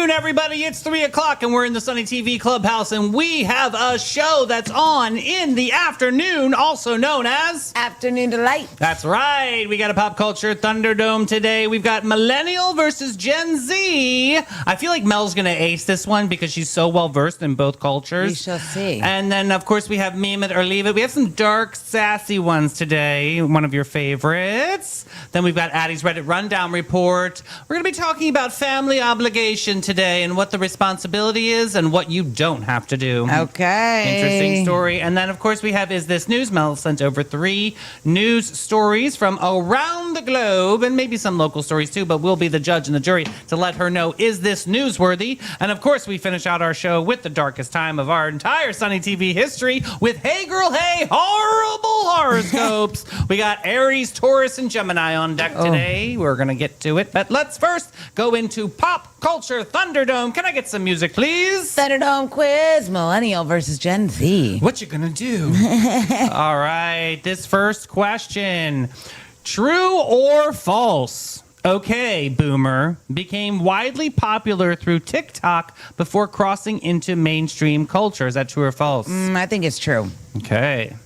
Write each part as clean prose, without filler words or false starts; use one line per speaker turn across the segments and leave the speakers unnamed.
afternoon, everybody. It's 3 o'clock, and we're in the Sunny TV Clubhouse, and we have a show that's on in the afternoon, also known as
Afternoon Delight.
That's right. We got a pop culture Thunderdome today. We've got Millennial versus Gen Z. I feel like Mel's going to ace this one because she's so well-versed in both cultures.
We shall see.
And then, of course, we have Meme It or Leave It. We have some dark, sassy ones today, one of your favorites. Then we've got Addie's Reddit Rundown Report. We're going to be talking about family obligation today and what the responsibility is and what you don't have to do.
Okay.
Interesting story. And then, of course, we have Is This News? Mel sent over 3 news stories from around the globe and maybe some local stories too, but we'll be the judge and the jury to let her know, is this newsworthy? And, of course, we finish out our show with the darkest time of our entire Sunny TV history with Hey Girl Hey Horrible Horoscopes. We got Aries, Taurus, and Gemini on deck today. We're going to get to it. But let's first go into Pop Culture Thunderdome. Can I get some music, please?
Thunderdome quiz, Millennial versus Gen Z.
What you gonna do? All right, this first question. True or false? Okay, Boomer became widely popular through TikTok before crossing into mainstream culture. Is that true or false?
I think it's true.
Okay.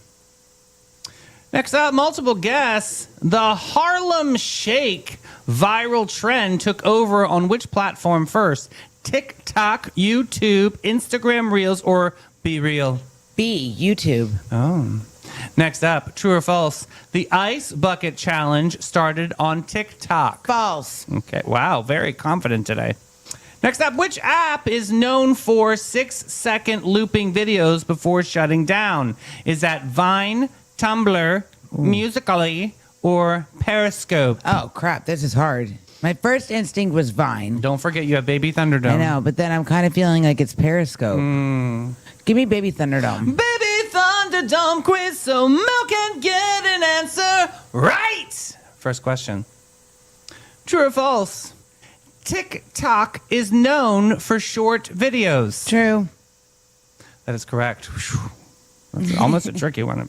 Next up, multiple guess. The Harlem Shake viral trend took over on which platform first? TikTok, YouTube, Instagram Reels, or Be Real?
B, YouTube.
Oh. Next up, true or false? The Ice Bucket Challenge started on TikTok.
False.
Okay, wow, very confident today. Next up, which app is known for 6-second looping videos before shutting down? Is that Vine, Tumblr, Musical.ly, or Periscope?
Oh, crap. This is hard. My first instinct was Vine.
Don't forget you have Baby Thunderdome.
I know, but then I'm kind of feeling like it's Periscope. Give me Baby Thunderdome.
Baby Thunderdome quiz so Mel can get an answer right. First question. True or false? TikTok is known for short videos.
True.
That is correct. That's almost a tricky one.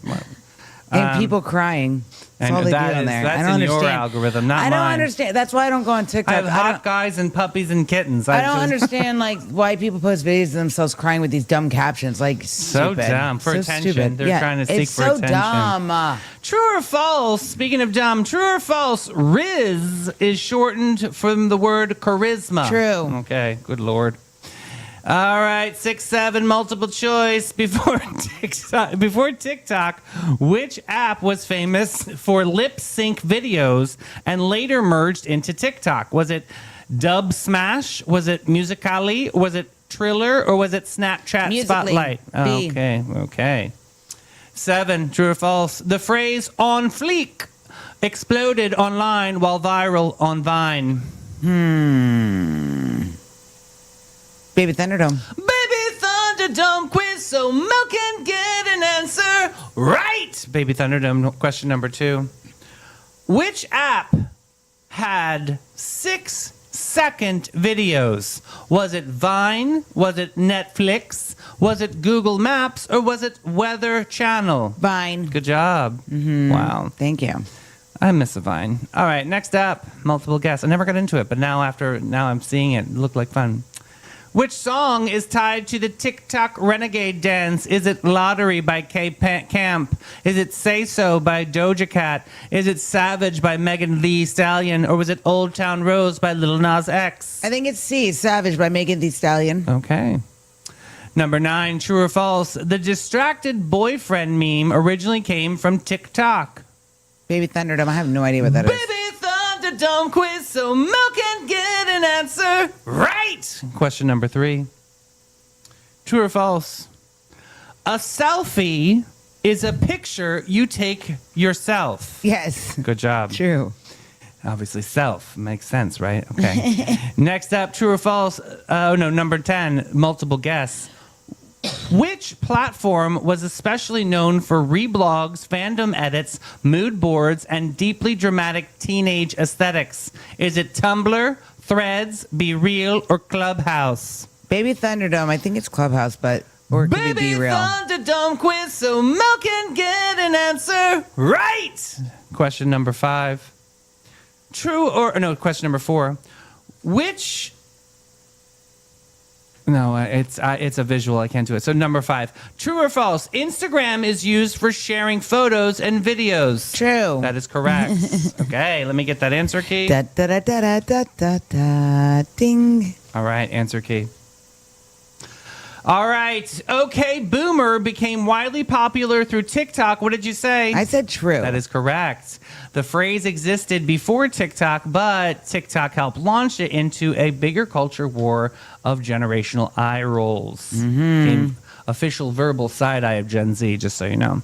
And people crying. That's all they do on there.
That's
I don't
in
understand.
your algorithm, not
I don't
mine.
understand. That's why I don't go on TikTok.
I have hot guys and puppies and kittens.
I don't understand like why people post videos of themselves crying with these dumb captions. Like
So
stupid.
dumb. For
So
attention.
stupid.
They're trying to seek
it's
for
so
attention.
dumb.
True or false? Speaking of dumb, true or false? Riz is shortened from the word charisma.
True.
Okay, good Lord. All right, 6-7 multiple choice. Before TikTok, which app was famous for lip sync videos and later merged into TikTok? Was it Dub Smash? Was it Musical.ly? Was it Triller? Or was it Snapchat
Musical.ly.
Spotlight?
B.
Okay. 7, true or false? The phrase "on fleek" exploded online while viral on Vine.
Baby Thunderdome.
Baby Thunderdome quiz so Mel can get an answer right. Baby Thunderdome question number 2. Which app had 6-second videos? Was it Vine? Was it Netflix? Was it Google Maps? Or was it Weather Channel?
Vine.
Good job. Wow.
Thank you.
I miss a Vine. All right, next up, multiple guess. I never got into it, but now I'm seeing it. It looked like fun. Which song is tied to the TikTok Renegade dance? Is it Lottery by Camp? Is it Say So by Doja Cat? Is it Savage by Megan Thee Stallion? Or was it Old Town Rose by Lil Nas X?
I think it's C, Savage by Megan Thee Stallion.
Okay. Number 9, true or false? The distracted boyfriend meme originally came from TikTok.
Baby Thunderdome. I have no idea what that is.
Baby Thunderdome quiz so Mel can get an answer right. Question number 3. True or false? A selfie is a picture you take yourself.
Yes.
Good job.
True.
Obviously, self makes sense, right? Okay. Next up, true or false? Number 10, multiple guess. Which platform was especially known for reblogs, fandom edits, mood boards, and deeply dramatic teenage aesthetics? Is it Tumblr, Threads, Be Real, or Clubhouse?
Baby Thunderdome. I think it's Clubhouse, but or it could
Baby
be Real.
Thunderdome quiz so Mel can get an answer right. Question number 5. Question number 4. Which No, it's a visual. I can't do it. So number 5. True or false? Instagram is used for sharing photos and videos.
True.
That is correct. Okay, let me get that answer key.
Da da da da da da da ding.
All right, answer key. All right. Okay, Boomer became widely popular through TikTok. What did you say?
I said true.
That is correct. The phrase existed before TikTok, but TikTok helped launch it into a bigger culture war of generational eye rolls. Became official verbal side eye of Gen Z, just so you know.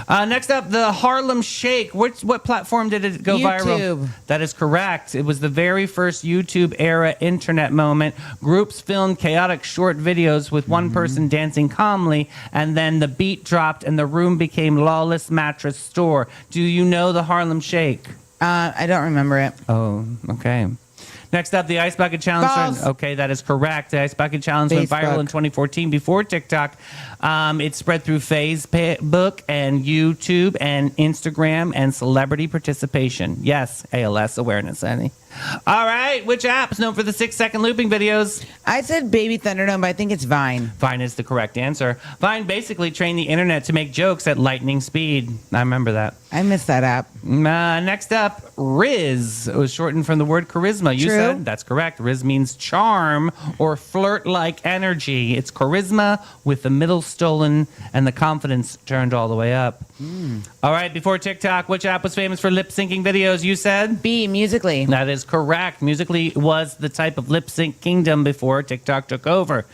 Next up, the Harlem Shake. What platform did it go viral?
YouTube.
That is correct. It was the very first YouTube era internet moment. Groups filmed chaotic short videos with one person dancing calmly, and then the beat dropped and the room became Lawless Mattress Store. Do you know the Harlem Shake?
I don't remember it.
Oh, okay. Next up, the Ice Bucket Challenge.
False.
Okay, that is correct. The Ice Bucket Challenge went viral
Facebook.
in 2014 before TikTok. It spread through Facebook and YouTube and Instagram and celebrity participation. Yes, ALS awareness, Annie. All right, which app is known for the 6-second looping videos?
I said Baby Thunderdome, but I think it's Vine.
Vine is the correct answer. Vine basically trained the internet to make jokes at lightning speed. I remember that.
I missed that app.
Next up, Riz. It was shortened from the word charisma. You
True.
said that's correct. Riz means charm or flirt-like energy. It's charisma with the middle stolen and the confidence turned all the way up. All right, before TikTok, which app was famous for lip-syncing videos? You said?
B, Musically.
That is correct. Musically was the type of lip sync kingdom before TikTok took over.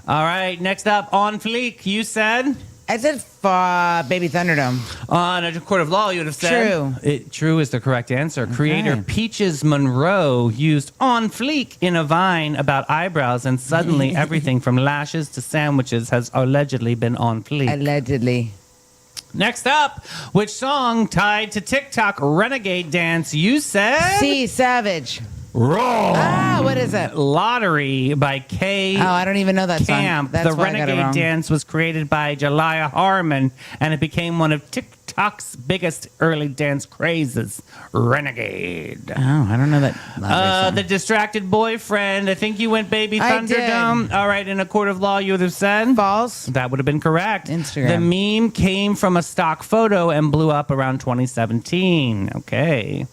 All right, next up, On Fleek. You said?
I said Baby Thunderdome.
On a court of law, you would have said true is the correct answer. Creator Peaches Monroe used On Fleek in a Vine about eyebrows, and suddenly everything from lashes to sandwiches has allegedly been on fleek.
Allegedly.
Next up, which song tied to TikTok Renegade Dance? You said?
C, Savage.
Wrong.
Ah, what is it?
Lottery by K.
Oh, I don't even know that
Camp.
song. That's
The
why I got it
Renegade
wrong.
Dance was created by Jalaiah Harmon, and it became one of TikTok's biggest early dance crazes. Renegade.
Oh, I don't know that. Lottery
The Distracted Boyfriend. I think you went Baby
I did.
Thunderdome. All right, in a court of law, you would have said?
False.
That would have been correct.
Instagram.
The meme came from a stock photo and blew up around 2017. Okay.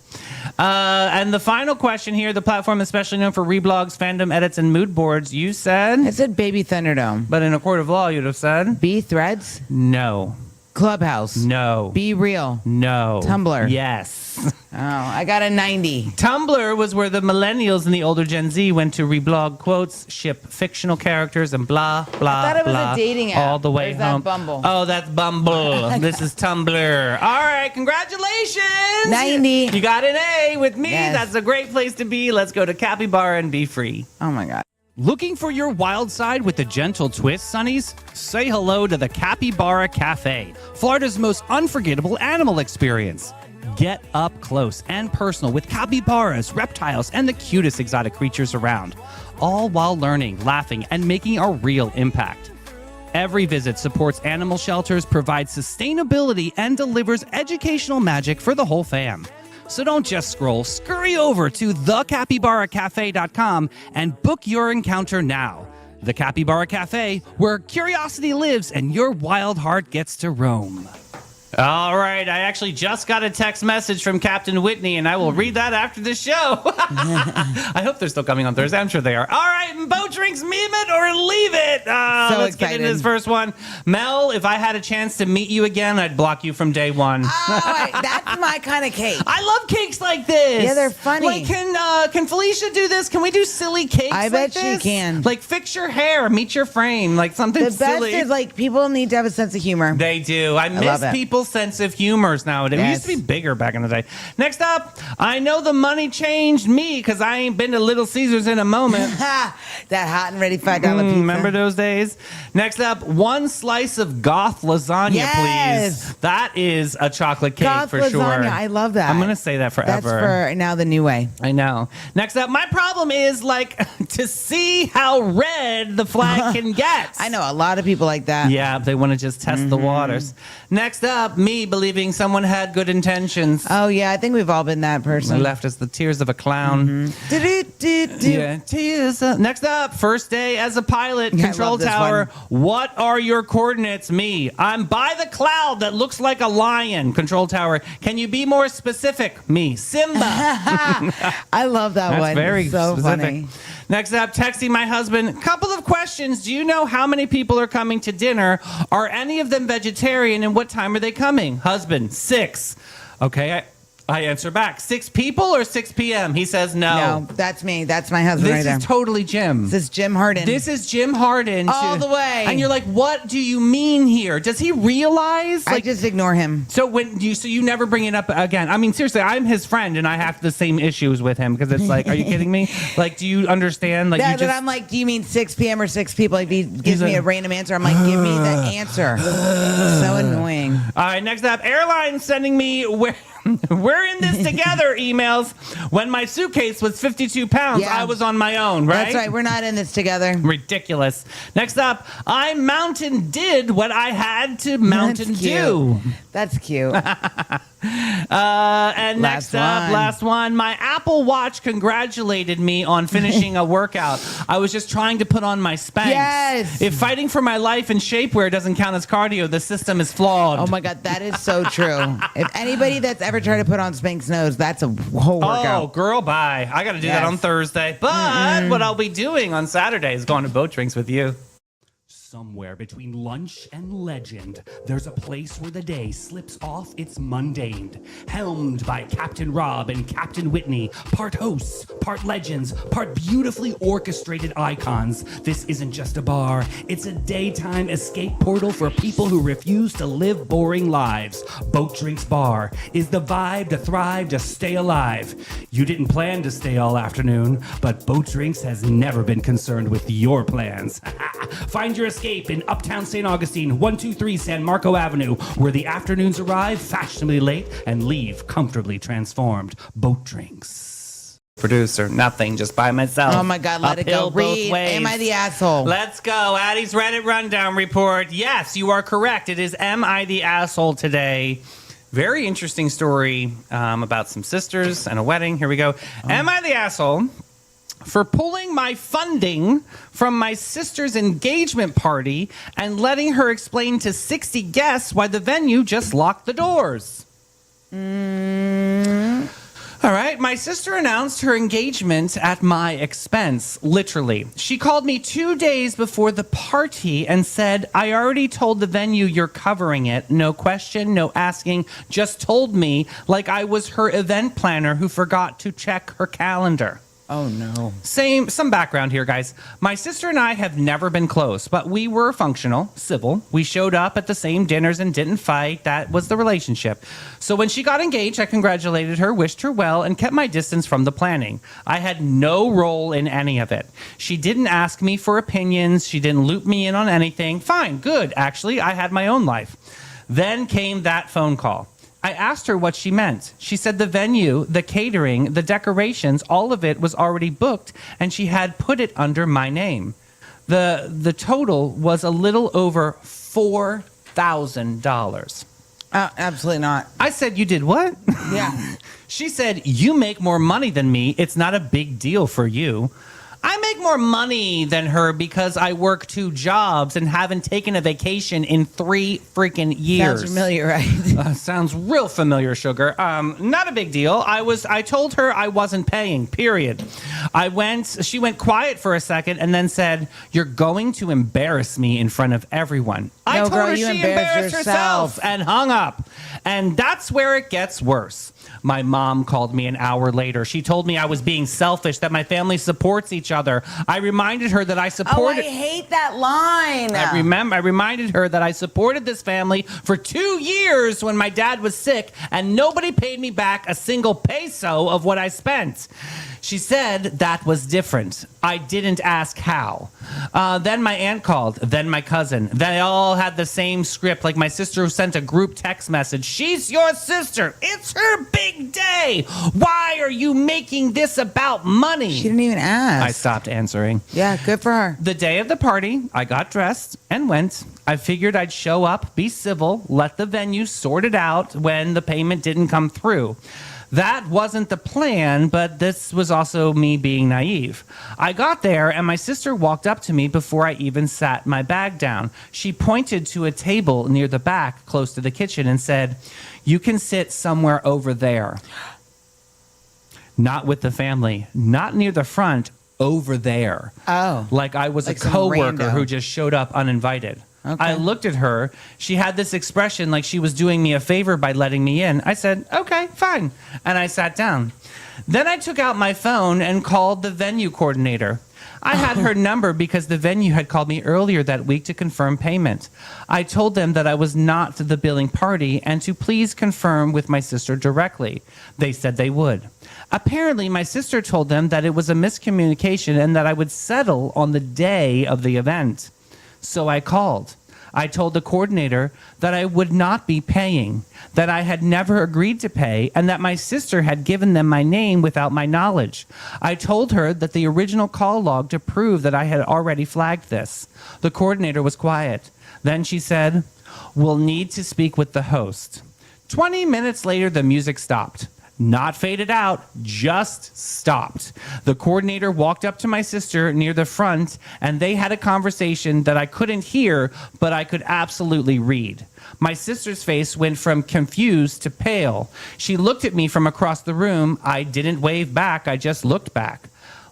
And the final question here, the platform especially known for reblogs, fandom edits, and mood boards, you said?
I said Baby Thunderdome.
But in a court of law, you'd have said?
B, Threads.
No.
Clubhouse.
No.
Be Real.
No.
Tumblr.
Yes.
Oh, I got a 90.
Tumblr was where the millennials and the older Gen Z went to reblog quotes, ship fictional characters, and blah, blah,
I thought it was a
blah,
dating app.
all the way
Or is that
home.
Bumble?
Oh, that's Bumble. This is Tumblr. All right, congratulations.
90.
You got an A with me.
Yes.
That's a great place to be. Let's go to Capybara and be free.
Oh, my God.
Looking for your wild side with a gentle twist, Sonnies? Say hello to the Capybara Cafe, Florida's most unforgettable animal experience. Get up close and personal with capybaras, reptiles, and the cutest exotic creatures around, all while learning, laughing, and making a real impact. Every visit supports animal shelters, provides sustainability, and delivers educational magic for the whole fam. So don't just scroll, scurry over to thecapybaracafe.com and book your encounter now. The Capybara Cafe, where curiosity lives and your wild heart gets to roam. All right, I actually just got a text message from Captain Whitney, and I will read that after the show. I hope they're still coming on Thursday. I'm sure they are. All right, Bo Drinks, meme it or leave it. Let's get into this first one. Mel, if I had a chance to meet you again, I'd block you from day one.
Oh, that's my kind of cake.
I love cakes like this.
Yeah, they're funny.
Like, can Felicia do this? Can we do silly cakes
I
like
bet
this?
she can.
Like, fix your hair, meet your frame, like something
The best
silly.
is, like, people need to have a sense of humor.
They do. I miss
love it.
people's sense of humors nowadays. We
Yes.
used to be bigger back in the day. Next up, I know the money changed me because I ain't been to Little Caesars in a moment.
Ha! That hot and ready $5 pizza.
Remember those days? Next up, one slice of goth lasagna,
Yes.
please. That is a chocolate cake
Goth
for
lasagna.
sure.
I love that.
I'm going to say that
That's
forever.
for now the new way.
I know. Next up, my problem is like to see how red the flag can get.
I know a lot of people like that.
Yeah, they want to just test the waters. Next up, up, me believing someone had good intentions.
Oh yeah, I think we've all been that person.
Left us the tears of a clown.
Do-do-do-do.
Yeah, tears. Next up, first day as a pilot,
Yeah, I
control
love this
tower.
one.
What are your coordinates? Me. I'm by the cloud that looks like a lion. Control tower. Can you be more specific? Me. Simba.
I love that
That's
one.
very
so
specific.
funny.
Next up, texting my husband. Couple of questions. Do you know how many people are coming to dinner? Are any of them vegetarian, and what time are they coming? Husband, 6. Okay, I answer back. 6 people or 6 p.m.? He says no.
No, that's me. That's my husband
This
right there.
is totally Jim.
This is Jim Harden.
This is Jim Harden.
All the way.
And you're like, what do you mean here? Does he realize?
I just ignore him.
So you never bring it up again. I mean, seriously, I'm his friend and I have the same issues with him because it's like, are you kidding me? Like, do you understand? Like,
That I'm like, do you mean 6 p.m. or 6 people? If he gives me a random answer, I'm like, give me the answer. So annoying.
All right, next up, airline sending me we're in this together emails. When my suitcase was 52 pounds,
Yeah.
I was on my own, right?
That's right. We're not in this together.
Ridiculous. Next up, I mountain did what I had to mountain
That's cute.
do.
That's cute.
And next up, last one. My Apple Watch congratulated me on finishing a workout. I was just trying to put on my Spanx.
Yes.
If fighting for my life in shapewear doesn't count as cardio, the system is flawed.
Oh my God, that is so true. If anybody that's ever tried to put on Spanx knows, that's a whole workout.
Oh, girl, bye. I got to do that
Yes.
on Thursday. But what I'll be doing on Saturday is going to boat drinks with you.
Somewhere between lunch and legend, there's a place where the day slips off its mundane. Helmed by Captain Rob and Captain Whitney, part hosts, part legends, part beautifully orchestrated icons. This isn't just a bar, it's a daytime escape portal for people who refuse to live boring lives. Boat Drinks Bar is the vibe to thrive, to stay alive. You didn't plan to stay all afternoon, but Boat Drinks has never been concerned with your plans. Find your escape in Uptown St. Augustine, 123 San Marco Avenue, where the afternoons arrive fashionably late and leave comfortably transformed. Boat Drinks.
Producer, nothing, just by myself.
Oh my God, let it go.
Uphill both
Read.
ways.
Am I the asshole?
Let's go. Addie's Reddit Rundown Report. Yes, you are correct. It is Am I the Asshole today. Very interesting story about some sisters and a wedding. Here we go. Am I the asshole for pulling my funding from my sister's engagement party and letting her explain to 60 guests why the venue just locked the doors? All right, my sister announced her engagement at my expense, literally. She called me 2 days before the party and said, I already told the venue you're covering it. No question, no asking, just told me like I was her event planner who forgot to check her calendar.
Oh no.
Some background here, guys. My sister and I have never been close, but we were functional, civil. We showed up at the same dinners and didn't fight. That was the relationship. So when she got engaged, I congratulated her, wished her well, and kept my distance from the planning. I had no role in any of it. She didn't ask me for opinions. She didn't loop me in on anything. Fine, good. Actually, I had my own life. Then came that phone call. I asked her what she meant. She said the venue, the catering, the decorations, all of it was already booked, and she had put it under my name. The total was a little over $4,000.
Absolutely not.
I said, you did what?
Yeah.
She said, you make more money than me. It's not a big deal for you. I make more money than her because I work 2 jobs and haven't taken a vacation in 3 freaking years.
Sounds familiar, right?
Sounds real familiar, sugar. Not a big deal. I told her I wasn't paying, period. She went quiet for a second and then said, you're going to embarrass me in front of everyone. I
No,
told
girl,
her
you
she
embarrassed
embarrassed herself and hung up. And that's where it gets worse. My mom called me an hour later. She told me I was being selfish, that my family supports each other. I reminded her that I supported...
Oh, I hate that line.
I reminded her that I supported this family for 2 years when my dad was sick, and nobody paid me back a single peso of what I spent. She said that was different. I didn't ask how. Then my aunt called, then my cousin. They all had the same script. Like my sister sent a group text message. She's your sister. It's her big day. Why are you making this about money?
She didn't even ask.
I stopped answering.
Yeah, good for her.
The day of the party, I got dressed and went. I figured I'd show up, be civil, let the venue sort it out when the payment didn't come through. That wasn't the plan, but this was also me being naive. I got there, and my sister walked up to me before I even sat my bag down. She pointed to a table near the back, close to the kitchen, and said, "You can sit somewhere over there." Not with the family, not near the front, over there.
Oh.
Like I was
Like
a
some
coworker
rando.
who just showed up uninvited.
Okay.
I looked at her. She had this expression like she was doing me a favor by letting me in. I said, "Okay, fine." And I sat down. Then I took out my phone and called the venue coordinator. I had her number because the venue had called me earlier that week to confirm payment. I told them that I was not the billing party and to please confirm with my sister directly. They said they would. Apparently, my sister told them that it was a miscommunication and that I would settle on the day of the event. So I called. I told the coordinator that I would not be paying, that I had never agreed to pay, and that my sister had given them my name without my knowledge. I told her that the original call log to prove that I had already flagged this. The coordinator was quiet. Then she said, "We'll need to speak with the host." 20 minutes later, the music stopped. Not faded out, just stopped. The coordinator walked up to my sister near the front, and they had a conversation that I couldn't hear, but I could absolutely read. My sister's face went from confused to pale. She looked at me from across the room. I didn't wave back, I just looked back.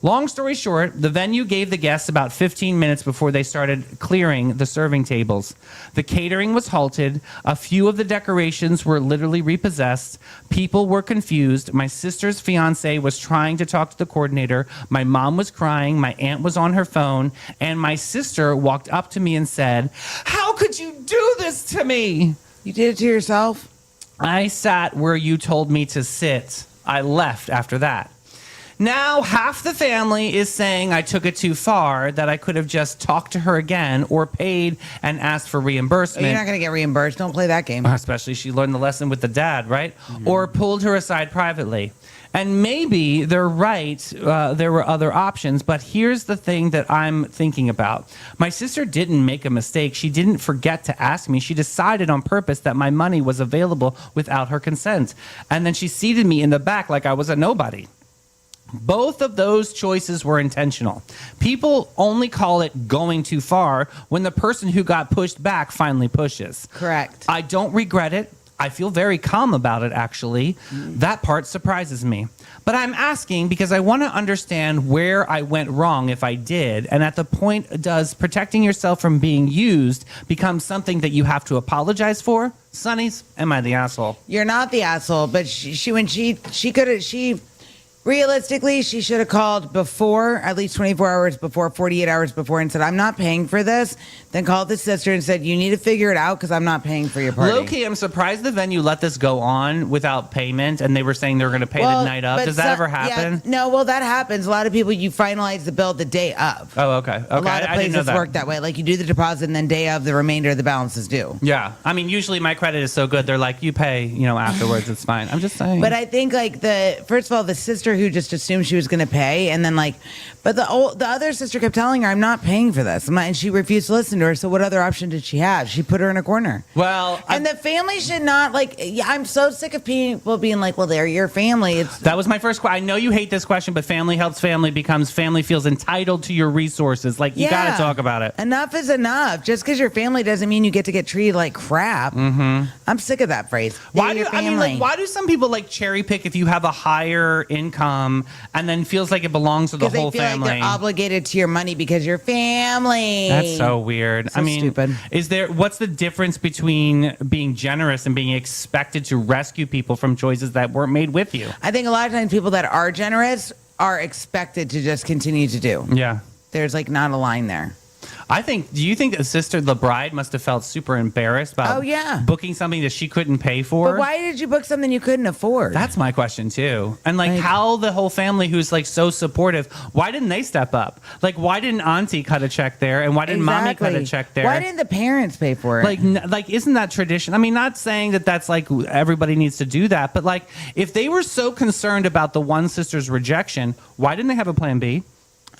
Long story short, the venue gave the guests about 15 minutes before they started clearing the serving tables. The catering was halted. A few of the decorations were literally repossessed. People were confused. My sister's fiance was trying to talk to the coordinator. My mom was crying. My aunt was on her phone. And my sister walked up to me and said, "How could you do this to me?"
You did it to yourself?
I sat where you told me to sit. I left after that. Now, half the family is saying I took it too far, that I could have just talked to her again or paid and asked for
Oh,
reimbursement.
you're not going to get reimbursed. Don't play that game.
Especially she learned the lesson with the dad, right? Or pulled her aside privately. And maybe they're right. There were other options, but here's the thing that I'm thinking about. My sister didn't make a mistake. She didn't forget to ask me. She decided on purpose that my money was available without her consent. And then she seated me in the back like I was a nobody. Both of those choices were intentional. People only call it going too far when the person who got pushed back finally pushes.
Correct.
I don't regret it. I feel very calm about it, actually. That part surprises me. But I'm asking because I want to understand where I went wrong if I did. And at the point, does protecting yourself from being used become something that you have to apologize for? Sonny's, am I the asshole?
You're not the asshole, but realistically, she should have called before, at least 24 hours before, 48 hours before, and said, "I'm not paying for this." Then called the sister and said, "You need to figure it out because I'm not paying for your party."
Low-key, I'm surprised the venue let this go on without payment, and they were saying they were going to pay the night of.
but
Does that ever happen?
Yeah, no, well, that happens. A lot of people, you finalize the bill the day of.
Oh, okay.
A lot of
I didn't know
places
that.
work that way. Like you do the deposit and then day of, the remainder of the balance is due.
Yeah. I mean, usually my credit is so good, they're like, you pay, afterwards. It's fine. I'm just saying.
But I think first of all, the sister who just assumed she was going to pay, and then but the other sister kept telling her, "I'm not paying for this," and she refused to listen to her. So what other option did she have? She put her in a corner.
Well,
And the family should not I'm so sick of people being like, "Well, they're your family."
that was my first question. I know you hate this question, but family helps family becomes family feels entitled to your resources. Like, you got to talk about it.
Enough is enough. Just because you're family doesn't mean you get to get treated like crap. Mm-hmm. I'm sick of that phrase.
Why
They're
do
your family.
why do some people cherry pick if you have a higher income and then feels like it belongs to the
Because
whole
they feel
family?
like they're obligated to your money because you're family.
That's so weird.
So stupid.
What's the difference between being generous and being expected to rescue people from choices that weren't made with you?
I think a lot of times people that are generous are expected to just continue to do.
Yeah.
There's not a line there.
Do you think the bride must have felt super embarrassed about
Oh, yeah.
booking something that she couldn't pay for?
But why did you book something you couldn't afford?
That's my question too. And
Like-
how the whole family who's like so supportive, why didn't they step up? Like why didn't auntie cut a check there and why didn't mommy cut a check there?
Why didn't the parents pay for it?
Like isn't that tradition? I mean, not saying that that's like everybody needs to do that, but like if they were so concerned about the one sister's rejection, why didn't they have a plan B?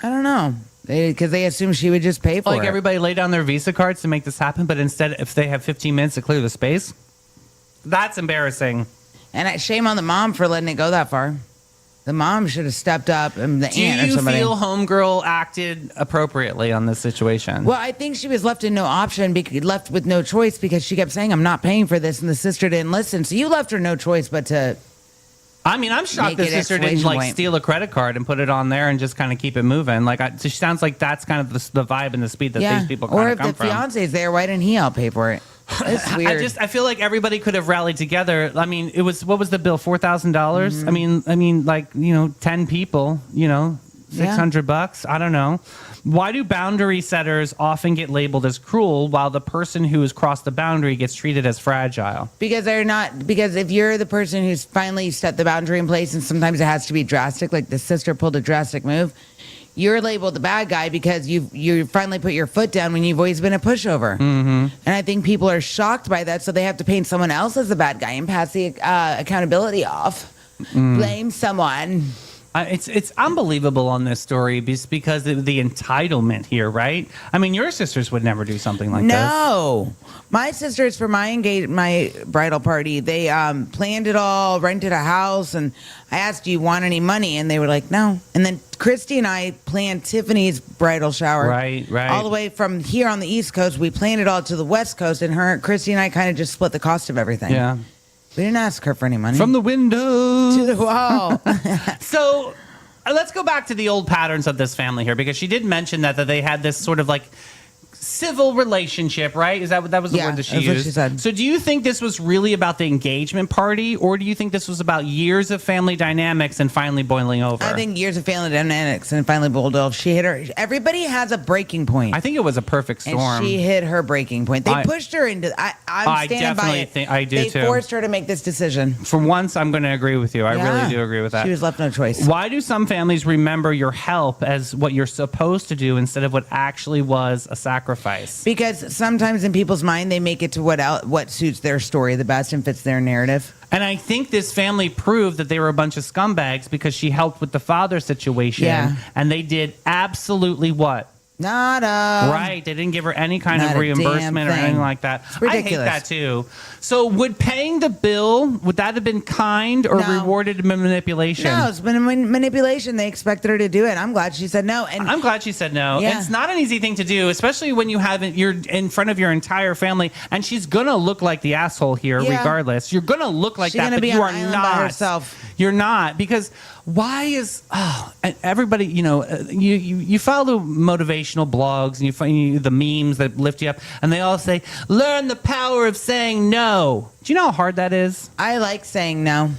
I don't know. Because they assumed she would just pay for
Like
it.
everybody lay down their Visa cards to make this happen, but instead, if they have 15 minutes to clear the space, that's embarrassing.
And shame on the mom for letting it go that far. The mom should have stepped up, and the
Do
aunt or
you
somebody.
feel homegirl acted appropriately on this situation?
Well, I think she was left in no option, left with no choice because she kept saying, "I'm not paying for this," and the sister didn't listen. So you left her no choice but to.
I mean, I'm shocked
Make
the
it
sister didn't
exclamation
like
point.
steal a credit card and put it on there and just kind of keep it moving. Like, she sounds like that's kind of the vibe and the speed that these people kind
Or
of
if
come
the
from.
fiance's there, why didn't he help pay for it? It's weird.
I feel like everybody could have rallied together. I mean, what was the bill? $4,000.
Mm-hmm.
I mean, like 10 people. $600. I don't know. Why do boundary setters often get labeled as cruel while the person who has crossed the boundary gets treated as fragile?
Because if you're the person who's finally set the boundary in place, and sometimes it has to be drastic, like the sister pulled a drastic move, you're labeled the bad guy because you finally put your foot down when you've always been a pushover. Mm-hmm. And I think people are shocked by that, so they have to paint someone else as the bad guy and pass the accountability off. Blame someone.
It's unbelievable on this story because of the entitlement here, right? I mean, your sisters would never do something like this.
No, my sisters for my bridal party, they planned it all, rented a house, and I asked, "Do you want any money?" And they were like, "No." And then Christy and I planned Tiffany's bridal shower,
Right.
all the way from here on the East Coast. We planned it all to the West Coast, and Christy and I kind of just split the cost of everything.
Yeah.
We didn't ask her for any money.
From the window
to the wall.
So let's go back to the old patterns of this family here, because she did mention that they had this sort of like civil relationship, right? Is that was the
Yeah,
word that she
that's
used?
what she said.
So do you think this was really about the engagement party, or do you think this was about years of family dynamics and finally boiling over?
I think years of family dynamics and finally boiled over. She hit her. Everybody has a breaking point.
I think it was a perfect storm.
And she hit her breaking point. They
I-
pushed her into. I'm standing by
definitely
it.
think- I do
they
too.
forced her to make this decision.
For once, I'm going to agree with you. I
Yeah.
really do agree with that.
She was left no choice.
Why do some families remember your help as what you're supposed to do instead of what actually was a sacrifice?
Because sometimes in people's mind, they make it to what suits their story the best and fits their narrative.
And I think this family proved that they were a bunch of scumbags because she helped with the father situation.
Yeah.
And they did absolutely what?
Nada.
Right. They didn't give her any kind
Not
of
a
reimbursement or
damn
anything
thing.
like that.
It's ridiculous.
I hate that too. So would paying the bill, would that have been kind or
No.
rewarded manipulation?
No, it's been a manipulation. They expected her to do it. I'm glad she said no. And
I'm glad she said no.
Yeah.
It's not an easy thing to do, especially when you're in front of your entire family, and she's gonna look like the asshole here,
Yeah.
regardless. You're gonna look like
She's
that,
gonna
but
be
you
on
are
an island by
not.
herself.
You're not, because why is and everybody? You follow motivational blogs and you find the memes that lift you up, and they all say, "Learn the power of saying no." Do you know how hard that is?
I like saying no.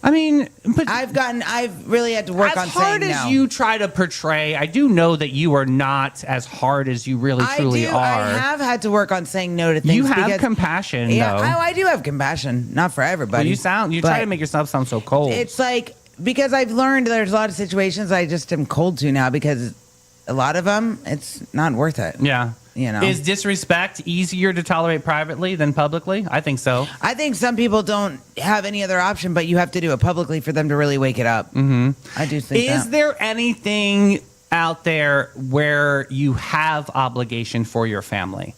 I mean, but
I've really had to work on
as
saying
hard
no.
as you try to portray, I do know that you are not as hard as you really truly are.
I have had to work on saying no to things.
You have
because,
compassion,
Yeah,
though.
I do have compassion. Not for everybody.
Well, you try
but
to make yourself sound so cold.
It's like, because I've learned there's a lot of situations I just am cold to now, because a lot of them, it's not worth it.
yeah.
You know.
Is disrespect easier to tolerate privately than publicly? I think so.
I think some people don't have any other option, but you have to do it publicly for them to really wake it up. Mm-hmm. I do think
Is
that.
there anything out there where you have obligation for your family?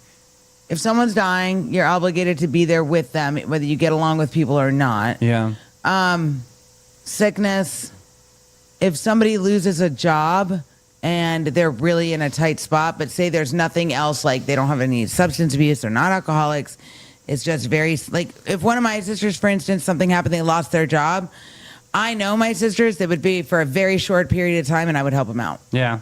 If someone's dying, you're obligated to be there with them, whether you get along with people or not.
Yeah.
Sickness. If somebody loses a job and they're really in a tight spot, but say there's nothing else, like they don't have any substance abuse, they're not alcoholics, it's just very, like, if one of my sisters, for instance, something happened, they lost their job, I know my sisters, it would be for a very short period of time and I would help them out.
Yeah.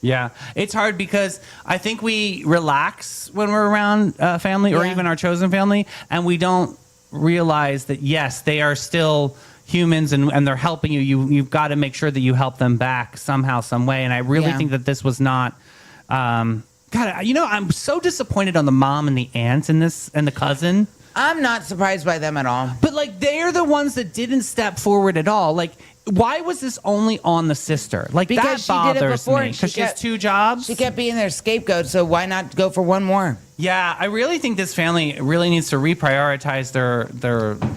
Yeah. It's hard because I think we relax when we're around family or
Yeah.
even our chosen family, and we don't realize that, yes, they are still humans and they're helping you. You've got to make sure that you help them back somehow, some way. And I really
Yeah.
think that this was not God, I'm so disappointed on the mom and the aunt in this and the cousin.
I'm not surprised by them at all.
But like they're the ones that didn't step forward at all. Like, why was this only on the sister? Like
Because
that
she did it
bothers
before
me
and
because she has
kept-
2 jobs.
She kept being their scapegoat, so why not go for one more?
Yeah, I really think this family really needs to reprioritize their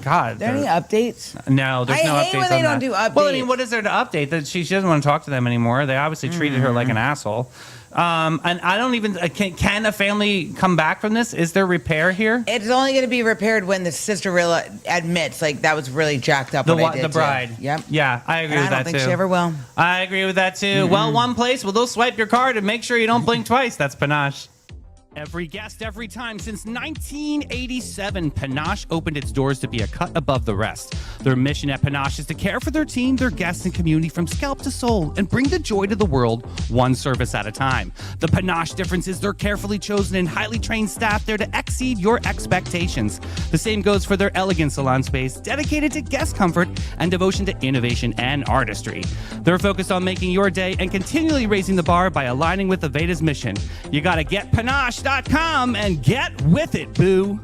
God.
Are there any updates?
No, there's
I
no
hate
updates
when they
on
don't
that.
do
Well, I mean,
updates.
what is there to update? That she doesn't want to talk to them anymore. They obviously treated her like an asshole. And I don't even can a family come back from this? Is there repair here?
It's only going to be repaired when the sister really admits, like, that was really jacked up.
The
what I did
the
too.
bride.
Yep.
Yeah, I agree
And
with
I
that
don't think
too.
she ever will.
I agree with that too. Well, one place, well, they'll swipe your card and make sure you don't blink twice. That's Panache. Every guest, every time. Since 1987, Panache opened its doors to be a cut above the rest. Their mission at Panache is to care for their team, their guests, and community from scalp to soul and bring the joy to the world one service at a time. The Panache difference is their carefully chosen and highly trained staff there to exceed your expectations. The same goes for their elegant salon space, dedicated to guest comfort and devotion to innovation and artistry. They're focused on making your day and continually raising the bar by aligning with Aveda's mission. You gotta get Panache.com and get with it, boo.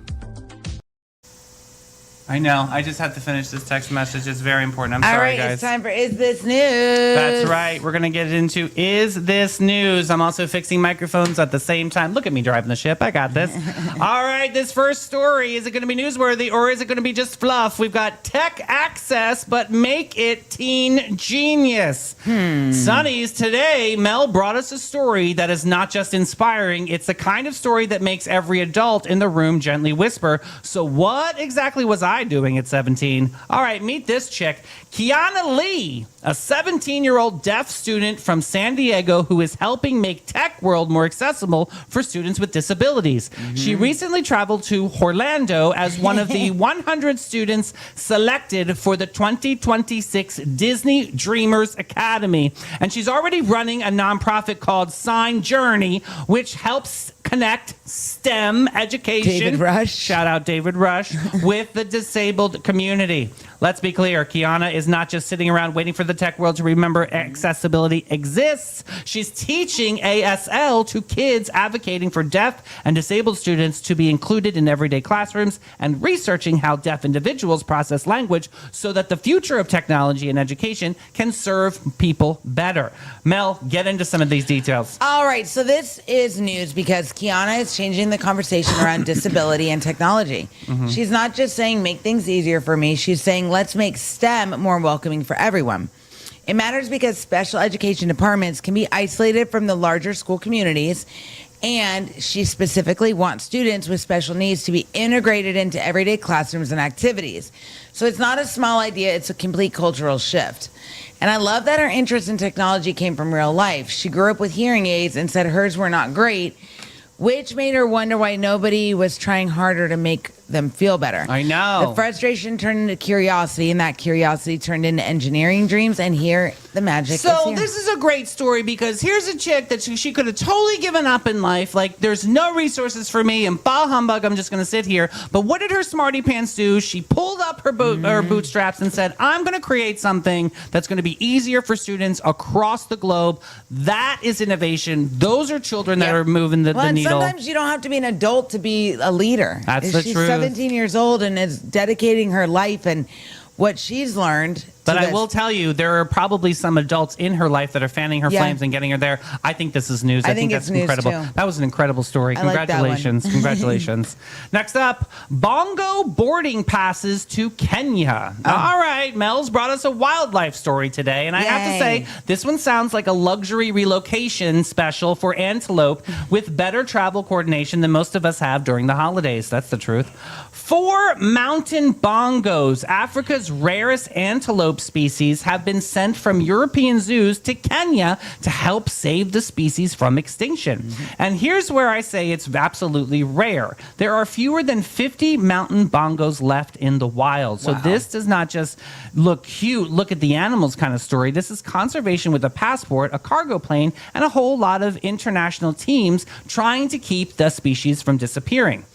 I know. I just have to finish this text message. It's very important. I'm
All
sorry,
right,
guys.
it's time for Is This News?
That's right. We're going to get into Is This News. I'm also fixing microphones at the same time. Look at me driving the ship. I got this. All right, this first story. Is it going to be newsworthy or is it going to be just fluff? We've got tech access, but make it teen genius. Sonny's today, Mel brought us a story that is not just inspiring. It's the kind of story that makes every adult in the room gently whisper. So what exactly was I doing at 17? All right, meet this chick, Kiana Lee, a 17-year-old deaf student from San Diego who is helping make tech world more accessible for students with disabilities. She recently traveled to Orlando as one of the 100 students selected for the 2026 Disney Dreamers Academy. And she's already running a nonprofit called Sign Journey, which helps connect STEM education.
David Rush.
Shout out David Rush with the disabled community. Let's be clear, Kiana is not just sitting around waiting for the tech world to remember accessibility exists. She's teaching ASL to kids advocating for deaf and disabled students to be included in everyday classrooms and researching how deaf individuals process language so that the future of technology and education can serve people better. Mel, get into some of these details.
All right, so this is news because Kiana is changing the conversation around disability and technology. She's not just saying make things easier for me, she's saying let's make STEM more welcoming for everyone. It matters because special education departments can be isolated from the larger school communities, and she specifically wants students with special needs to be integrated into everyday classrooms and activities. So it's not a small idea, it's a complete cultural shift. And I love that her interest in technology came from real life. She grew up with hearing aids and said hers were not great, which made her wonder why nobody was trying harder to make them feel better.
I know.
The frustration turned into curiosity, and that curiosity turned into engineering dreams, and here the magic is
So
here.
this is a great story because here's a chick that she could have totally given up in life. Like, there's no resources for me, and bah humbug, I'm just going to sit here. But what did her smarty pants do? She pulled up her bootstraps and said, I'm going to create something that's going to be easier for students across the globe. That is innovation. Those are children that
Yeah.
are moving the
and
needle.
sometimes you don't have to be an adult to be a leader.
That's the
She's
truth.
17 years old and is dedicating her life and what she's learned.
But
to
I
this.
will tell you, there are probably some adults in her life that are fanning her
Yeah.
flames and getting her there. I think this is news. I think
it's
that's
news,
incredible.
too.
That was an incredible story.
I like that one.
Congratulations. Congratulations. Next up, bongo boarding passes to Kenya. All right, Mel's brought us a wildlife story today. And I have to
Yay.
say, this one sounds like a luxury relocation special for antelope with better travel coordination than most of us have during the holidays. That's the truth. 4 mountain bongos, Africa's rarest antelope species, have been sent from European zoos to Kenya to help save the species from extinction. And here's where I say it's absolutely rare. There are fewer than 50 mountain bongos left in the wild. So this does not just look cute, look at the animals kind of story. This is conservation with a passport, a cargo plane, and a whole lot of international teams trying to keep the species from disappearing.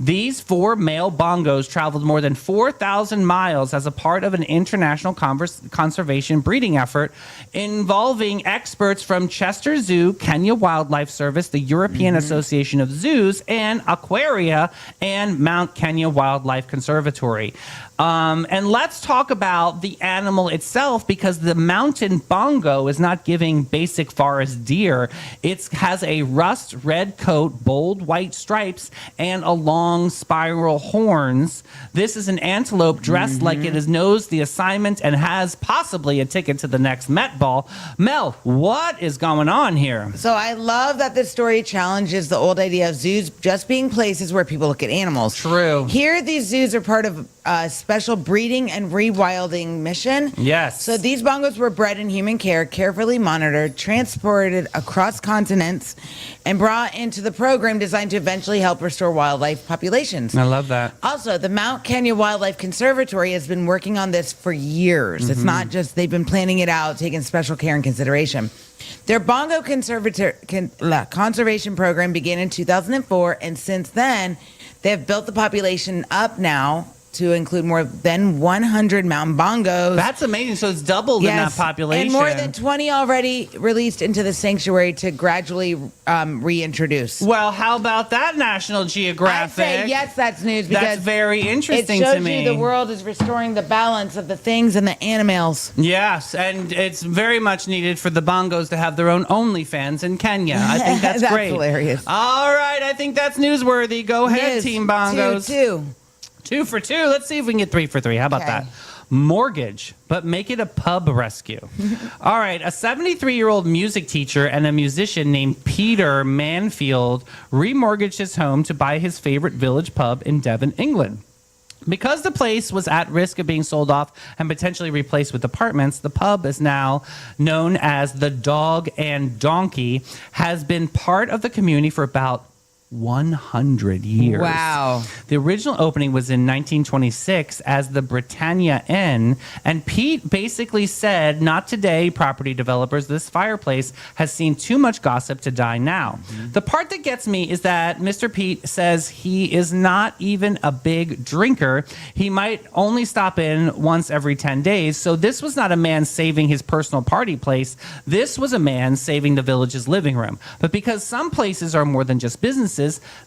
These 4 male bongos traveled more than 4,000 miles as a part of an international conservation breeding effort involving experts from Chester Zoo, Kenya Wildlife Service, the European Association of Zoos, and Aquaria, and Mount Kenya Wildlife Conservatory. And let's talk about the animal itself, because the mountain bongo is not giving basic forest deer. It has a rust red coat, bold white stripes, and a long spiral horns. This is an antelope dressed like it has knows the assignment and has possibly a ticket to the next Met Ball. Mel, what is going on here?
So I love that this story challenges the old idea of zoos just being places where people look at animals.
True.
Here, these zoos are part of a special breeding and rewilding mission.
Yes.
So these bongos were bred in human care, carefully monitored, transported across continents, and brought into the program designed to eventually help restore wildlife populations.
I love that.
Also, the Mount Kenya Wildlife Conservatory has been working on this for years. It's not just they've been planning it out, taking special care and consideration. Their bongo conservation program began in 2004, and since then, they have built the population up now to include more than 100 mountain bongos.
That's amazing. So it's doubled in that population.
And more than 20 already released into the sanctuary to gradually reintroduce.
Well, how about that, National Geographic?
I say yes, that's news, because
That's very interesting
it shows
to me.
you the world is restoring the balance of the things and the animals.
Yes, and it's very much needed for the bongos to have their own OnlyFans in Kenya. I think that's,
That's
great.
hilarious.
All right, I think that's newsworthy. Go ahead,
News.
Team Bongos.
2-2.
2 for 2. Let's see if we can get 3 for 3. How about
Okay.
that? Mortgage, but make it a pub rescue. All right, a 73-year-old music teacher and a musician named Peter Manfield remortgaged his home to buy his favorite village pub in Devon, England. Because the place was at risk of being sold off and potentially replaced with apartments, the pub is now known as the Dog and Donkey, has been part of the community for about 100 years.
Wow.
The original opening was in 1926 as the Britannia Inn, and Pete basically said, "Not today, property developers. This fireplace has seen too much gossip to die now." The part that gets me is that Mr. Pete says he is not even a big drinker. He might only stop in once every 10 days. So this was not a man saving his personal party place. This was a man saving the village's living room. But because some places are more than just businesses,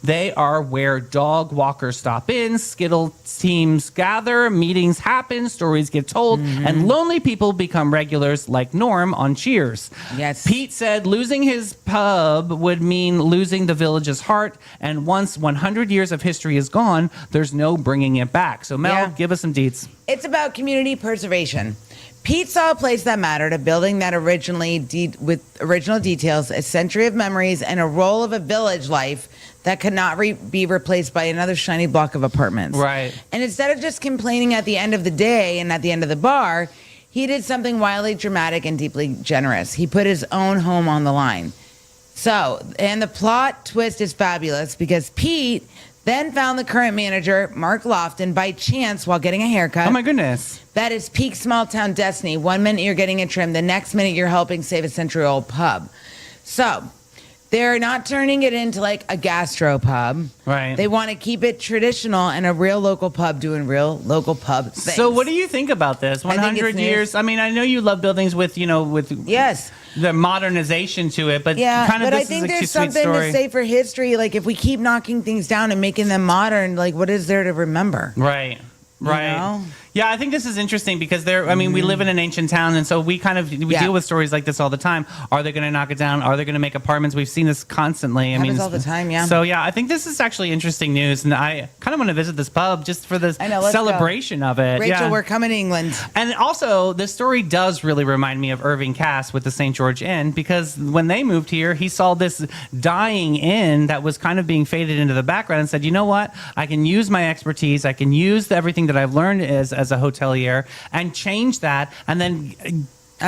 they are where dog walkers stop in, skittle teams gather, meetings happen, stories get told, and lonely people become regulars like Norm on Cheers.
Yes.
Pete said losing his pub would mean losing the village's heart, and once 100 years of history is gone, there's no bringing it back. So Mel,
Yeah.
give us some deets.
It's about community preservation. Pete saw a place that mattered, a building that with original details, a century of memories, and a role of a village life that could not be replaced by another shiny block of apartments.
Right.
And instead of just complaining at the end of the day and at the end of the bar, he did something wildly dramatic and deeply generous. He put his own home on the line. So, and the plot twist is fabulous because Pete then found the current manager, Mark Lofton, by chance while getting a haircut.
Oh my goodness.
That is peak small town destiny. 1 minute you're getting a trim, the next minute you're helping save a century-old pub. So they're not turning it into like a gastro pub.
Right.
They want to keep it traditional and a real local pub doing real local pub things.
So what do you think about this?
think it's
100
news.
years. I mean, I know you love buildings with, with
Yes.
the modernization to it, but
Yeah,
kind of
but
this
I think
is a
there's
sweet
something
story.
to say for history. Like if we keep knocking things down and making them modern, like what is there to remember?
Right. Right.
know?
Yeah, I think this is interesting because we live in an ancient town, and so we
Yeah.
deal with stories like this all the time. Are they going to knock it down? Are they going to make apartments? We've seen this constantly.
Happens all the time, yeah.
So yeah, I think this is actually interesting news, and I kind of want to visit this pub just for the
I know, let's
celebration of it.
Rachel,
yeah.
we're coming to England.
And also, this story does really remind me of Irving Cass with the St. George Inn, because when they moved here, he saw this dying inn that was kind of being faded into the background and said, you know what? I can use my expertise. I can use everything that I've learned as a hotelier and change that, and then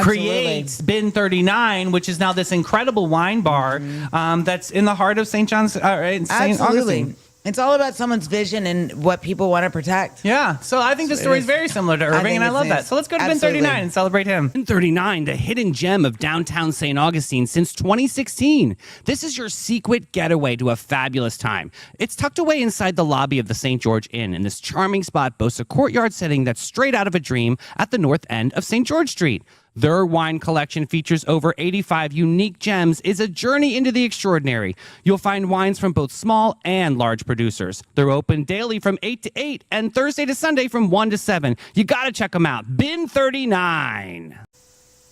create Bin 39, which is now this incredible wine bar that's in the heart of St. John's, St.
Absolutely.
Augustine.
It's all about someone's vision and what people want to protect.
Yeah. So I think the story is very similar to Irving,
think
and I
it's
love that.
nice.
So let's go to Ben
Absolutely.
39 and celebrate him.
Ben 39, the hidden gem of downtown St. Augustine since 2016. This is your secret getaway to a fabulous time. It's tucked away inside the lobby of the St. George Inn, and this charming spot boasts a courtyard setting that's straight out of a dream at the north end of St. George Street. Their wine collection features over 85 unique gems, is a journey into the extraordinary. You'll find wines from both small and large producers. They're open daily from 8 to 8 and Thursday to Sunday from 1 to 7. You got to check them out. Bin 39.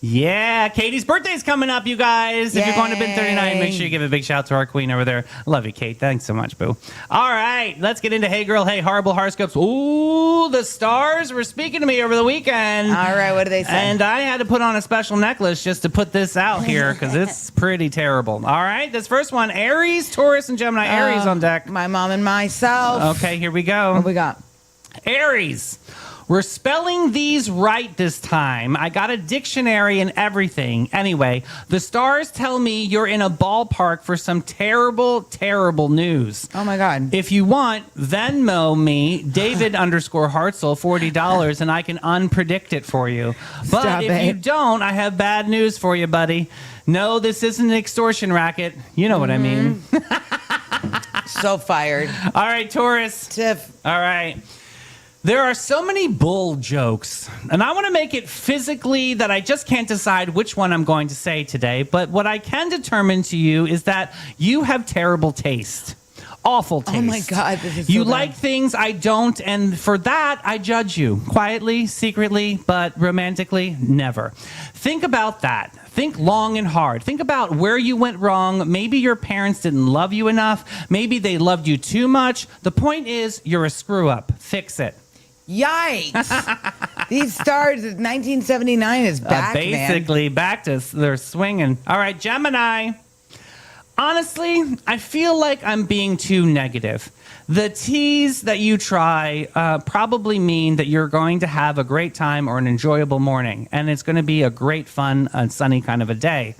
Yeah, Katie's birthday's coming up, you guys. If you're going to Ben 39, make
Yay.
sure you give a big shout out to our queen over there. Love you, Kate. Thanks so much, boo. All right, let's get into Hey Girl, Hey Horrible Horoscopes. Ooh, the stars were speaking to me over the weekend.
All right, what do they say?
And I had to put on a special necklace just to put this out here because it's pretty terrible. All right, this first one, Aries, Taurus, and Gemini. Aries on deck.
My mom and myself.
Okay, here we go.
What we got?
Aries. We're spelling these right this time. I got a dictionary and everything. Anyway, the stars tell me you're in a ballpark for some terrible, terrible news.
Oh my God.
If you want, Venmo me, David underscore Hartzell, $40, and I can unpredict it for you. But
Stop
if
it.
you don't, I have bad news for you, buddy. No, this isn't an extortion racket. You know what I mean.
So fired.
All right, Taurus.
Tiff.
All right. There are so many bull jokes, and I want to make it physically that I just can't decide which one I'm going to say today. But what I can determine to you is that you have terrible taste. Awful taste.
Oh my God, this is so
You
bad.
like things I don't, and for that, I judge you. Quietly, secretly, but romantically, never. Think about that. Think long and hard. Think about where you went wrong. Maybe your parents didn't love you enough. Maybe they loved you too much. The point is, you're a screw up. Fix it.
Yikes. These stars, 1979 is back, man.
Basically, back to they're swinging. All right, Gemini. Honestly, I feel like I'm being too negative. The teas that you try probably mean that you're going to have a great time or an enjoyable morning, and it's going to be a great, fun, sunny kind of a day.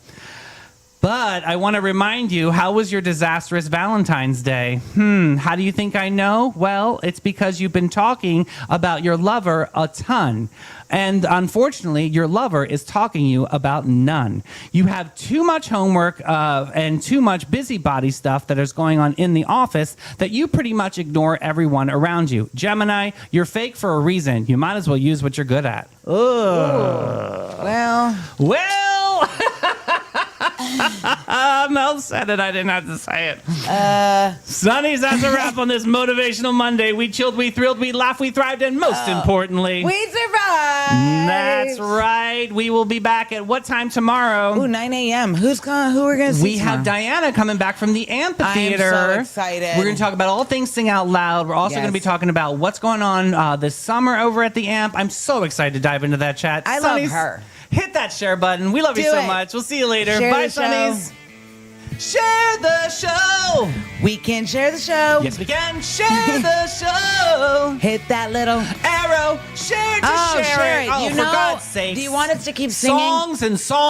But I want to remind you, how was your disastrous Valentine's Day? How do you think I know? Well, it's because you've been talking about your lover a ton. And unfortunately, your lover is talking you about none. You have too much homework and too much busybody stuff that is going on in the office that you pretty much ignore everyone around you. Gemini, you're fake for a reason. You might as well use what you're good at.
Well,
Well, Mel said it. I didn't have to say it. Sonny's, that's a wrap on this Motivational Monday. We chilled, we thrilled, we laughed, we thrived, and most importantly,
we survived.
that's right. We will be back at what time tomorrow?
Ooh, 9 a.m. Who we're going to see
We have
tomorrow?
Diana coming back from the amphitheater.
I am so excited.
We're going to talk about all things Sing Out Loud. We're also
Yes.
going to be talking about what's going on this summer over at the Amp. I'm so excited to dive into that chat.
I love
Sonny's,
her.
Hit that share button. We love you
Do
so
it.
much. We'll see you later.
Share
Bye,
the show.
Sonnies. Share the show.
We can share the show.
Yes, we can. Share the show.
Hit that little.
Arrow. Share to
Oh,
share,
share
it.
it.
Oh,
You
for
know,
God's sake.
do you want us to keep singing?
Songs and songs.